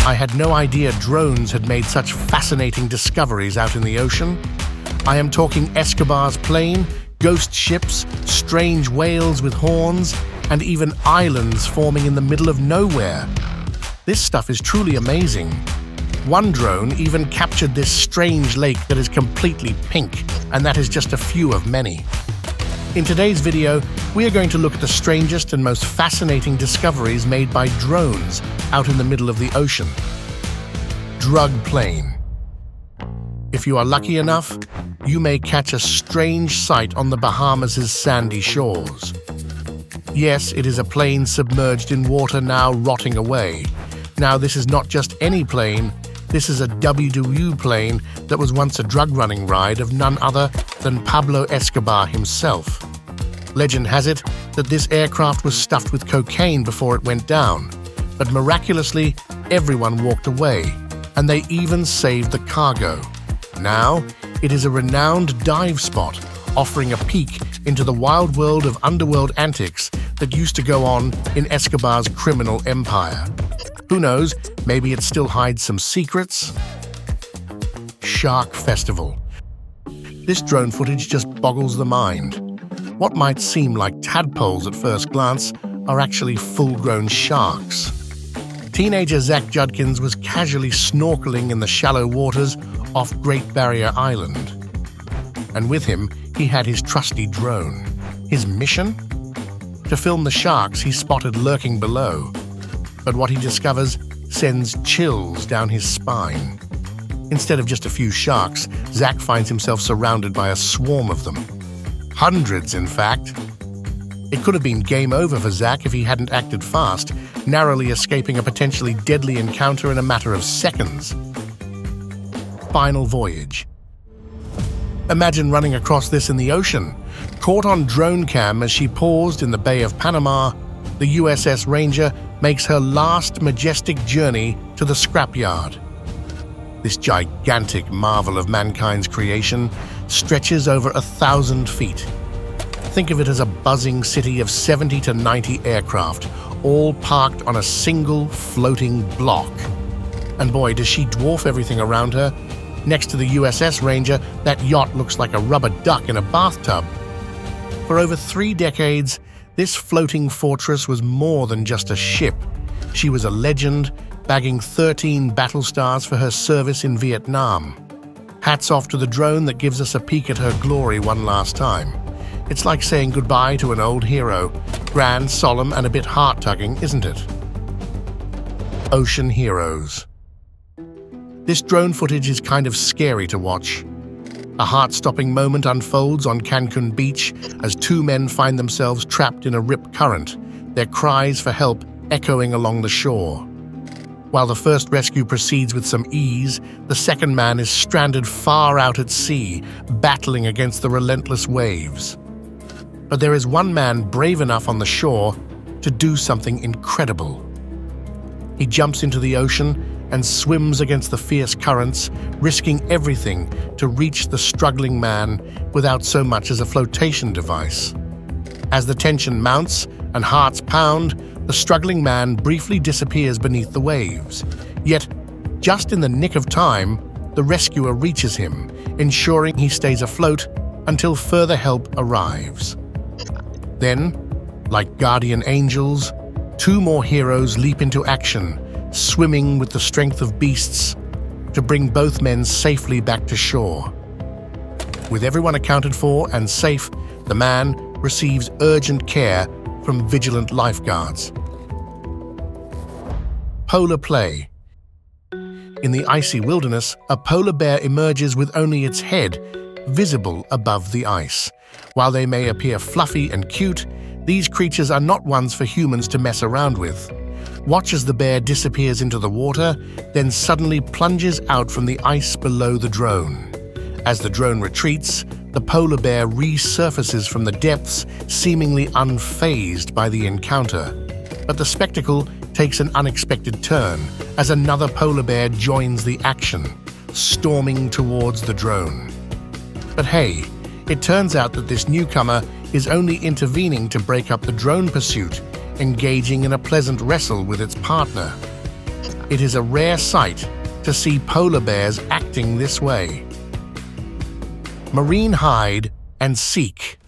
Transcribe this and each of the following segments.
I had no idea drones had made such fascinating discoveries out in the ocean. I am talking Escobar's plane, ghost ships, strange whales with horns, and even islands forming in the middle of nowhere. This stuff is truly amazing. One drone even captured this strange lake that is completely pink, and that is just a few of many. In today's video, we are going to look at the strangest and most fascinating discoveries made by drones out in the middle of the ocean. Drug plane. If you are lucky enough, you may catch a strange sight on the Bahamas' sandy shores. Yes, it is a plane submerged in water now rotting away. Now, this is not just any plane. This is a WW plane that was once a drug-running ride of none other than Pablo Escobar himself. Legend has it that this aircraft was stuffed with cocaine before it went down, but miraculously, everyone walked away, and they even saved the cargo. Now, it is a renowned dive spot, offering a peek into the wild world of underworld antics that used to go on in Escobar's criminal empire. Who knows, maybe it still hides some secrets? Shark Festival. This drone footage just boggles the mind. What might seem like tadpoles at first glance are actually full-grown sharks. Teenager Zach Judkins was casually snorkeling in the shallow waters off Great Barrier Island. And with him, he had his trusty drone. His mission? To film the sharks he spotted lurking below. But what he discovers sends chills down his spine. Instead of just a few sharks, Zach finds himself surrounded by a swarm of them. Hundreds, in fact. It could have been game over for Zach if he hadn't acted fast, narrowly escaping a potentially deadly encounter in a matter of seconds. Final voyage. Imagine running across this in the ocean. Caught on drone cam as she paused in the Bay of Panama, the USS Ranger makes her last majestic journey to the scrapyard. This gigantic marvel of mankind's creation stretches over 1,000 feet. Think of it as a buzzing city of 70 to 90 aircraft, all parked on a single floating block. And boy, does she dwarf everything around her. Next to the USS Ranger, that yacht looks like a rubber duck in a bathtub. For over 3 decades, this floating fortress was more than just a ship. She was a legend, bagging 13 battle stars for her service in Vietnam. Hats off to the drone that gives us a peek at her glory one last time. It's like saying goodbye to an old hero. Grand, solemn, and a bit heart-tugging, isn't it? Ocean Heroes. This drone footage is kind of scary to watch. A heart-stopping moment unfolds on Cancun Beach as 2 men find themselves trapped in a rip current, their cries for help echoing along the shore. While the first rescue proceeds with some ease, the second man is stranded far out at sea, battling against the relentless waves. But there is one man brave enough on the shore to do something incredible. He jumps into the ocean and swims against the fierce currents, risking everything to reach the struggling man without so much as a flotation device. As the tension mounts and hearts pound, the struggling man briefly disappears beneath the waves. Yet, just in the nick of time, the rescuer reaches him, ensuring he stays afloat until further help arrives. Then, like guardian angels, 2 more heroes leap into action, swimming with the strength of beasts to bring both men safely back to shore. With everyone accounted for and safe, the man receives urgent care from vigilant lifeguards. Polar play. In the icy wilderness, a polar bear emerges with only its head visible above the ice. While they may appear fluffy and cute, these creatures are not ones for humans to mess around with. Watch as the bear disappears into the water, then suddenly plunges out from the ice below the drone. As the drone retreats, the polar bear resurfaces from the depths, seemingly unfazed by the encounter. But the spectacle takes an unexpected turn as another polar bear joins the action, storming towards the drone. But hey, it turns out that this newcomer is only intervening to break up the drone pursuit, engaging in a pleasant wrestle with its partner. It is a rare sight to see polar bears acting this way. Marine hide and seek.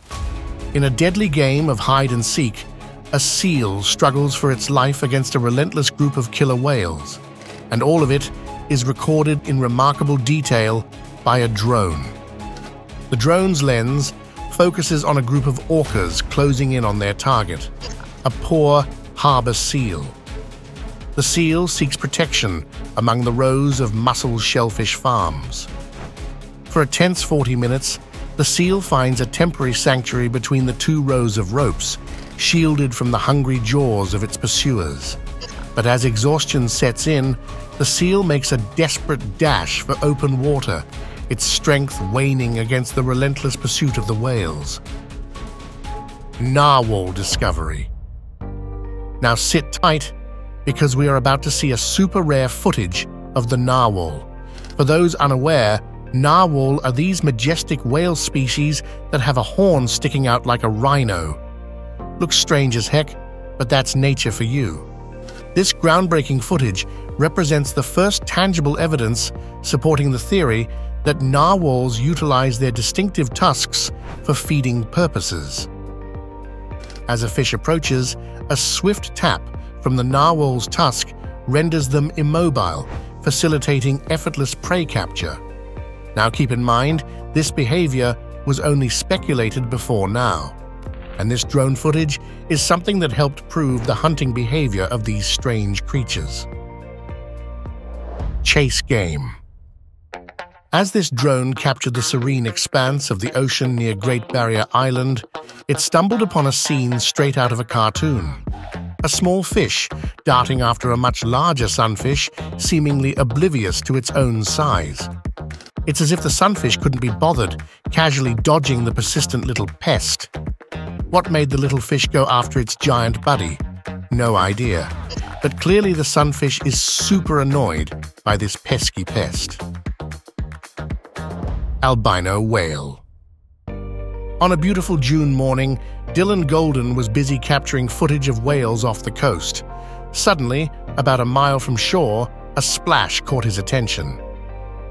In a deadly game of hide and seek, a seal struggles for its life against a relentless group of killer whales, and all of it is recorded in remarkable detail by a drone. The drone's lens focuses on a group of orcas closing in on their target, a poor harbor seal. The seal seeks protection among the rows of mussel shellfish farms. For a tense 40 minutes, the seal finds a temporary sanctuary between the two rows of ropes, shielded from the hungry jaws of its pursuers. But as exhaustion sets in, the seal makes a desperate dash for open water, its strength waning against the relentless pursuit of the whales. Narwhal discovery. Now sit tight, because we are about to see a super rare footage of the narwhal. For those unaware, narwhal are these majestic whale species that have a horn sticking out like a rhino. Looks strange as heck, but that's nature for you. This groundbreaking footage represents the first tangible evidence supporting the theory that narwhals utilize their distinctive tusks for feeding purposes. As a fish approaches, a swift tap from the narwhal's tusk renders them immobile, facilitating effortless prey capture. Now keep in mind, this behavior was only speculated before now, and this drone footage is something that helped prove the hunting behavior of these strange creatures. Chase game. As this drone captured the serene expanse of the ocean near Great Barrier Island, it stumbled upon a scene straight out of a cartoon. A small fish darting after a much larger sunfish, seemingly oblivious to its own size. It's as if the sunfish couldn't be bothered, casually dodging the persistent little pest. What made the little fish go after its giant buddy? No idea. But clearly the sunfish is super annoyed by this pesky pest. Albino whale. On a beautiful June morning, Dylan Golden was busy capturing footage of whales off the coast. Suddenly, about a mile from shore, a splash caught his attention.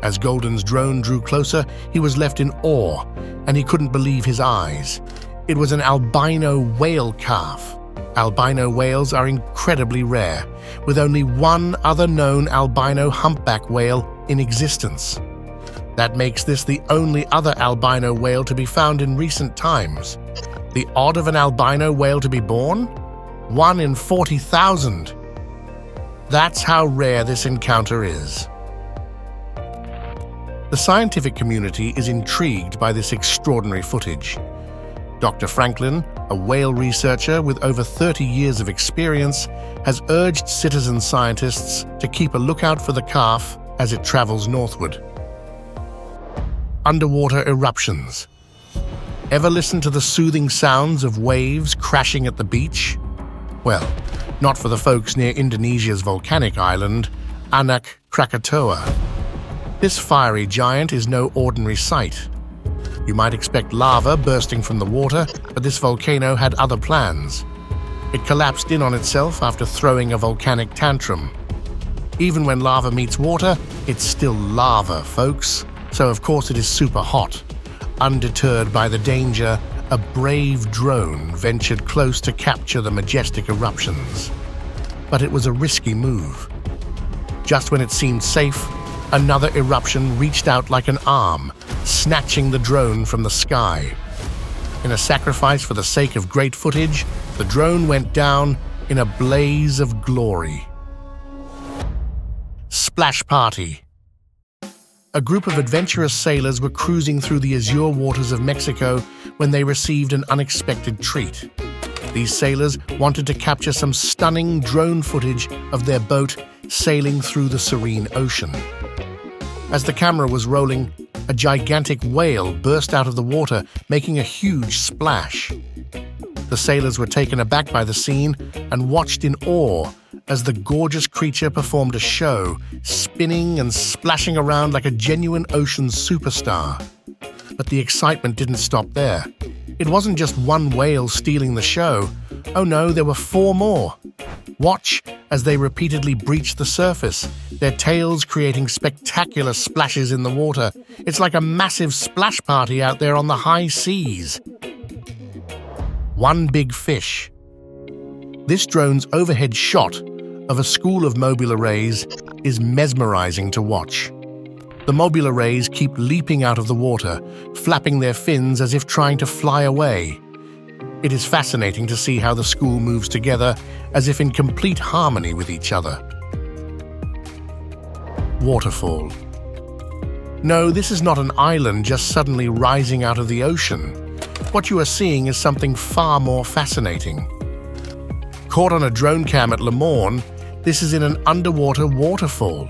As Golden's drone drew closer, he was left in awe, and he couldn't believe his eyes. It was an albino whale calf. Albino whales are incredibly rare, with only one other known albino humpback whale in existence. That makes this the only other albino whale to be found in recent times. The odd of an albino whale to be born? 1 in 40,000. That's how rare this encounter is. The scientific community is intrigued by this extraordinary footage. Dr. Franklin, a whale researcher with over 30 years of experience, has urged citizen scientists to keep a lookout for the calf as it travels northward. Underwater eruptions. Ever listen to the soothing sounds of waves crashing at the beach? Well, not for the folks near Indonesia's volcanic island, Anak Krakatoa. This fiery giant is no ordinary sight. You might expect lava bursting from the water, but this volcano had other plans. It collapsed in on itself after throwing a volcanic tantrum. Even when lava meets water, it's still lava, folks. So of course it is super hot. Undeterred by the danger, a brave drone ventured close to capture the majestic eruptions. But it was a risky move. Just when it seemed safe, another eruption reached out like an arm, snatching the drone from the sky. In a sacrifice for the sake of great footage, the drone went down in a blaze of glory. Splash party. A group of adventurous sailors were cruising through the azure waters of Mexico when they received an unexpected treat. These sailors wanted to capture some stunning drone footage of their boat sailing through the serene ocean. As the camera was rolling, a gigantic whale burst out of the water, making a huge splash. The sailors were taken aback by the scene and watched in awe as the gorgeous creature performed a show, spinning and splashing around like a genuine ocean superstar. But the excitement didn't stop there. It wasn't just one whale stealing the show. Oh no, there were 4 more. Watch as they repeatedly breach the surface, their tails creating spectacular splashes in the water. It's like a massive splash party out there on the high seas. One big fish. This drone's overhead shot of a school of mobula rays is mesmerizing to watch. The mobula rays keep leaping out of the water, flapping their fins as if trying to fly away. It is fascinating to see how the school moves together as if in complete harmony with each other. Waterfall. No, this is not an island just suddenly rising out of the ocean. What you are seeing is something far more fascinating. Caught on a drone cam at Le Morne, this is in an underwater waterfall.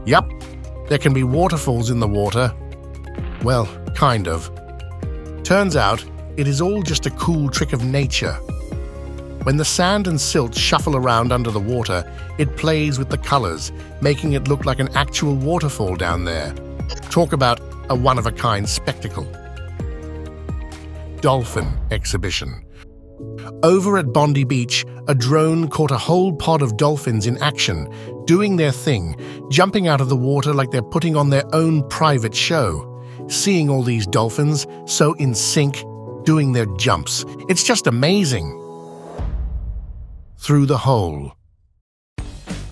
Yup, there can be waterfalls in the water. Well, kind of. Turns out, it is all just a cool trick of nature. When the sand and silt shuffle around under the water, it plays with the colors, making it look like an actual waterfall down there. Talk about a one-of-a-kind spectacle. Dolphin exhibition. Over at Bondi Beach, a drone caught a whole pod of dolphins in action, doing their thing, jumping out of the water like they're putting on their own private show. Seeing all these dolphins, so in sync, doing their jumps. It's just amazing. Through the hole.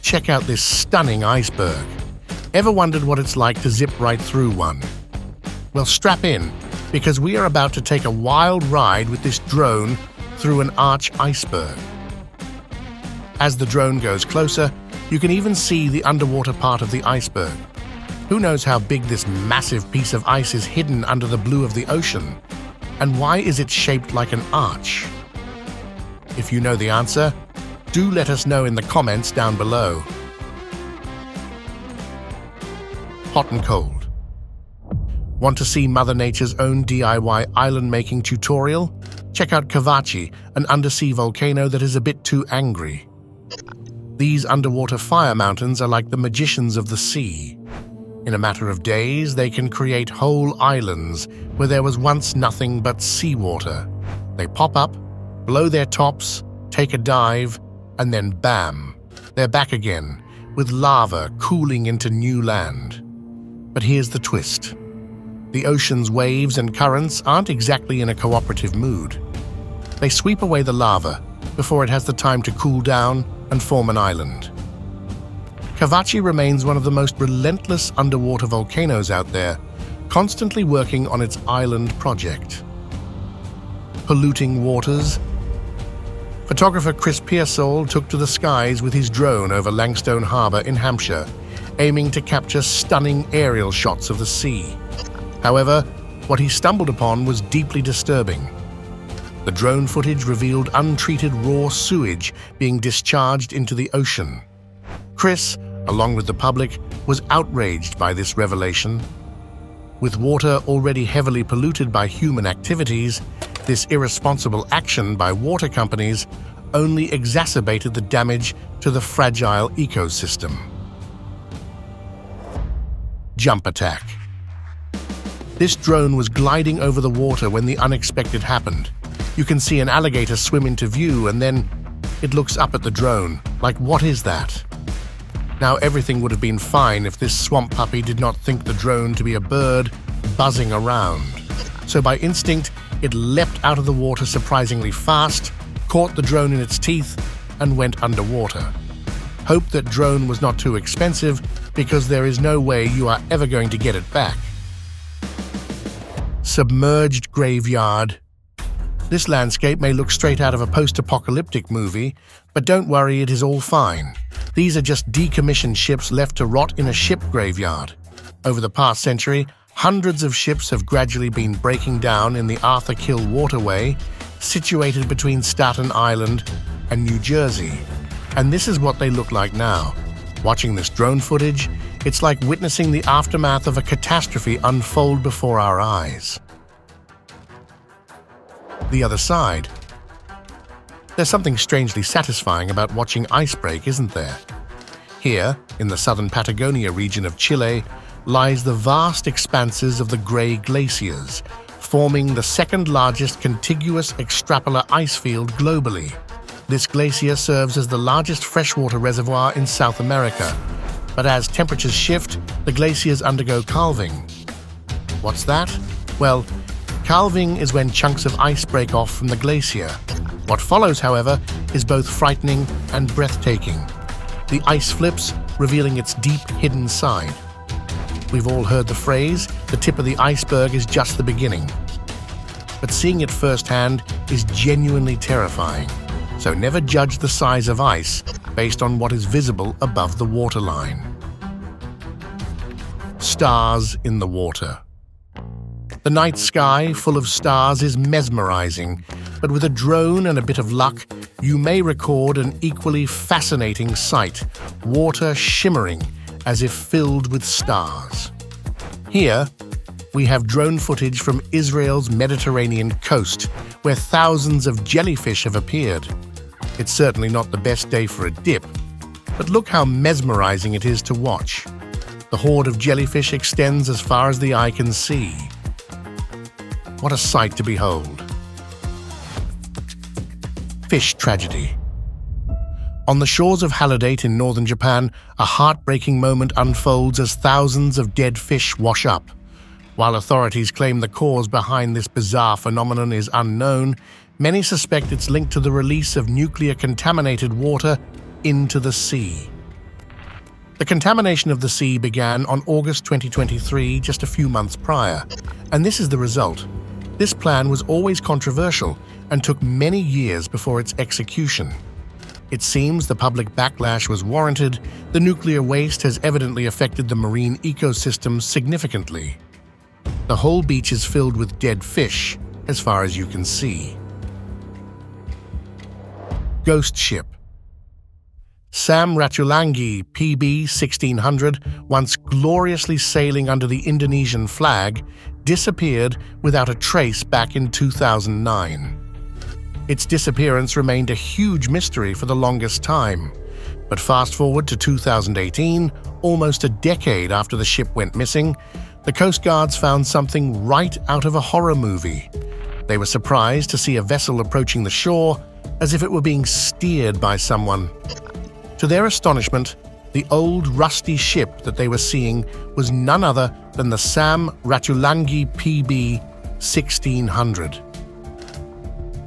Check out this stunning iceberg. Ever wondered what it's like to zip right through one? Well, strap in, because we are about to take a wild ride with this drone through an arch iceberg. As the drone goes closer, you can even see the underwater part of the iceberg. Who knows how big this massive piece of ice is hidden under the blue of the ocean? And why is it shaped like an arch? If you know the answer, do let us know in the comments down below. Hot and cold. Want to see Mother Nature's own DIY island-making tutorial? Check out Kavachi, an undersea volcano that is a bit too angry. These underwater fire mountains are like the magicians of the sea. In a matter of days, they can create whole islands where there was once nothing but seawater. They pop up, blow their tops, take a dive, and then bam, they're back again, with lava cooling into new land. But here's the twist. The ocean's waves and currents aren't exactly in a cooperative mood. They sweep away the lava before it has the time to cool down and form an island. Kavachi remains one of the most relentless underwater volcanoes out there, constantly working on its island project. Polluting waters. Photographer Chris Pearsall took to the skies with his drone over Langstone Harbour in Hampshire, aiming to capture stunning aerial shots of the sea. However, what he stumbled upon was deeply disturbing. The drone footage revealed untreated raw sewage being discharged into the ocean. Chris, along with the public, was outraged by this revelation. With water already heavily polluted by human activities, this irresponsible action by water companies only exacerbated the damage to the fragile ecosystem. Jump attack. This drone was gliding over the water when the unexpected happened. You can see an alligator swim into view and then it looks up at the drone, like what is that? Now everything would have been fine if this swamp puppy did not think the drone to be a bird buzzing around. So by instinct, it leapt out of the water surprisingly fast, caught the drone in its teeth, and went underwater. Hope that drone was not too expensive, because there is no way you are ever going to get it back. Submerged graveyard. This landscape may look straight out of a post-apocalyptic movie, but don't worry, it is all fine. These are just decommissioned ships left to rot in a ship graveyard. Over the past century, hundreds of ships have gradually been breaking down in the Arthur Kill Waterway, situated between Staten Island and New Jersey. And this is what they look like now. Watching this drone footage, it's like witnessing the aftermath of a catastrophe unfold before our eyes. The other side. There's something strangely satisfying about watching ice break, isn't there? Here, in the southern Patagonia region of Chile, lies the vast expanses of the Gray Glaciers, forming the second largest contiguous extrapolar ice field globally. This glacier serves as the largest freshwater reservoir in South America, but as temperatures shift, the glaciers undergo calving. What's that? Well, calving is when chunks of ice break off from the glacier. What follows, however, is both frightening and breathtaking. The ice flips, revealing its deep, hidden side. We've all heard the phrase, the tip of the iceberg is just the beginning. But seeing it firsthand is genuinely terrifying. So never judge the size of ice based on what is visible above the waterline. Stars in the water. The night sky, full of stars, is mesmerizing, but with a drone and a bit of luck, you may record an equally fascinating sight, water shimmering as if filled with stars. Here, we have drone footage from Israel's Mediterranean coast, where thousands of jellyfish have appeared. It's certainly not the best day for a dip, but look how mesmerizing it is to watch. The horde of jellyfish extends as far as the eye can see. What a sight to behold. Fish tragedy. On the shores of Haledate in northern Japan, a heartbreaking moment unfolds as thousands of dead fish wash up. While authorities claim the cause behind this bizarre phenomenon is unknown, many suspect it's linked to the release of nuclear-contaminated water into the sea. The contamination of the sea began on August 2023, just a few months prior, and this is the result. This plan was always controversial and took many years before its execution. It seems the public backlash was warranted. The nuclear waste has evidently affected the marine ecosystem significantly. The whole beach is filled with dead fish, as far as you can see. Ghost ship. Sam Ratulangi PB 1600, once gloriously sailing under the Indonesian flag, disappeared without a trace back in 2009. Its disappearance remained a huge mystery for the longest time. But fast forward to 2018, almost a decade after the ship went missing, the Coast Guards found something right out of a horror movie. They were surprised to see a vessel approaching the shore as if it were being steered by someone. To their astonishment, the old rusty ship that they were seeing was none other than the Sam Ratulangi PB 1600.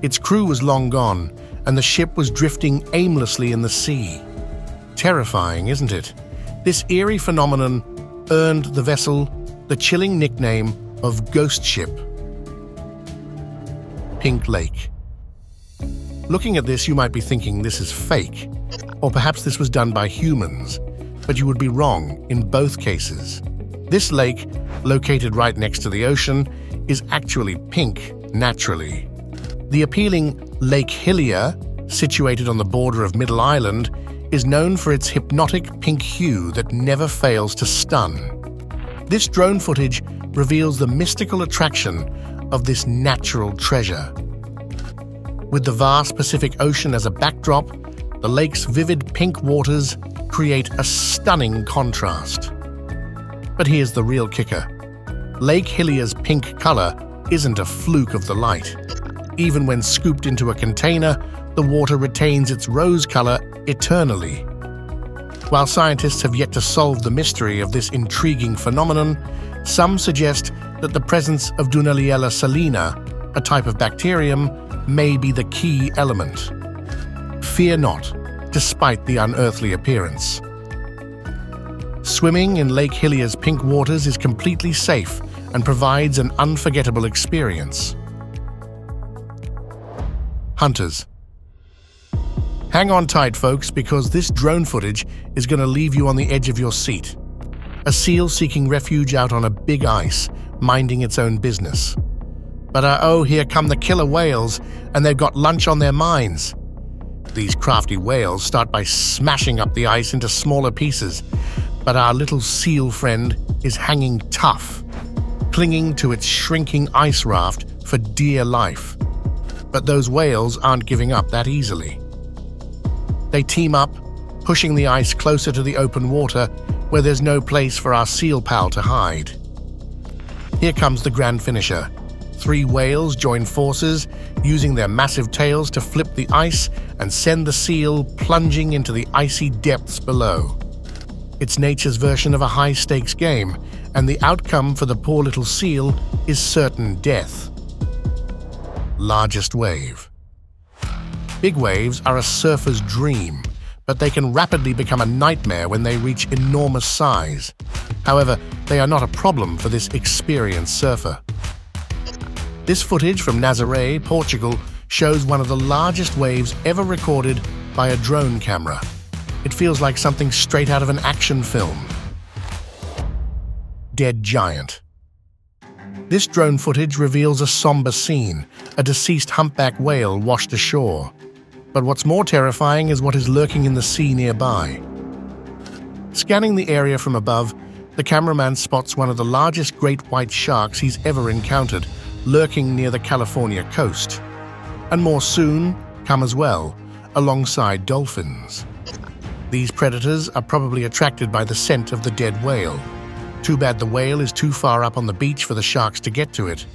Its crew was long gone, and the ship was drifting aimlessly in the sea. Terrifying, isn't it? This eerie phenomenon earned the vessel the chilling nickname of Ghost Ship. Pink Lake. Looking at this, you might be thinking this is fake, or perhaps this was done by humans, but you would be wrong in both cases. This lake, located right next to the ocean, is actually pink naturally. The appealing Lake Hillier, situated on the border of Middle Island, is known for its hypnotic pink hue that never fails to stun. This drone footage reveals the mystical attraction of this natural treasure. With the vast Pacific Ocean as a backdrop, the lake's vivid pink waters create a stunning contrast. But here's the real kicker. Lake Hillier's pink color isn't a fluke of the light. Even when scooped into a container, the water retains its rose color eternally. While scientists have yet to solve the mystery of this intriguing phenomenon, some suggest that the presence of Dunaliella salina, a type of bacterium, may be the key element. Fear not, despite the unearthly appearance. Swimming in Lake Hillier's pink waters is completely safe and provides an unforgettable experience. Hunters. Hang on tight, folks, because this drone footage is going to leave you on the edge of your seat. A seal seeking refuge out on a big ice, minding its own business. But oh, here come the killer whales, and they've got lunch on their minds. These crafty whales start by smashing up the ice into smaller pieces, but our little seal friend is hanging tough, clinging to its shrinking ice raft for dear life. But those whales aren't giving up that easily. They team up, pushing the ice closer to the open water where there's no place for our seal pal to hide. Here comes the grand finisher. 3 whales join forces, using their massive tails to flip the ice and send the seal plunging into the icy depths below. It's nature's version of a high-stakes game, and the outcome for the poor little seal is certain death. Largest wave. Big waves are a surfer's dream, but they can rapidly become a nightmare when they reach enormous size. However, they are not a problem for this experienced surfer. This footage from Nazaré, Portugal, shows one of the largest waves ever recorded by a drone camera. It feels like something straight out of an action film. Dead giant. This drone footage reveals a somber scene, a deceased humpback whale washed ashore. But what's more terrifying is what is lurking in the sea nearby. Scanning the area from above, the cameraman spots one of the largest great white sharks he's ever encountered, lurking near the California coast. And more soon come as well, alongside dolphins. These predators are probably attracted by the scent of the dead whale. Too bad the whale is too far up on the beach for the sharks to get to it.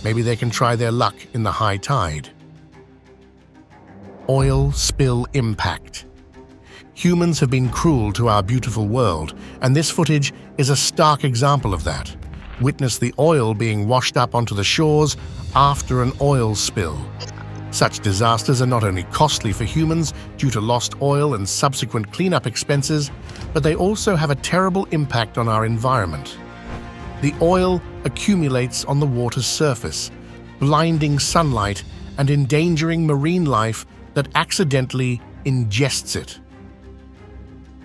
Maybe they can try their luck in the high tide. Oil spill impact. Humans have been cruel to our beautiful world, and this footage is a stark example of that. Witness the oil being washed up onto the shores after an oil spill. Such disasters are not only costly for humans due to lost oil and subsequent cleanup expenses, but they also have a terrible impact on our environment. The oil accumulates on the water's surface, blinding sunlight and endangering marine life that accidentally ingests it.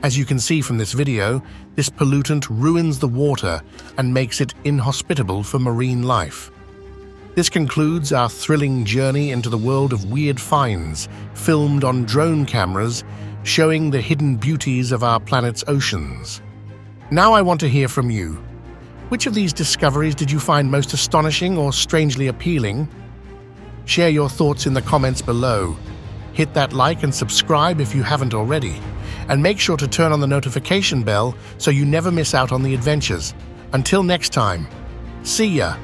As you can see from this video, this pollutant ruins the water and makes it inhospitable for marine life. This concludes our thrilling journey into the world of weird finds, filmed on drone cameras, showing the hidden beauties of our planet's oceans. Now I want to hear from you. Which of these discoveries did you find most astonishing or strangely appealing? Share your thoughts in the comments below. Hit that like and subscribe if you haven't already. And make sure to turn on the notification bell so you never miss out on the adventures. Until next time, see ya!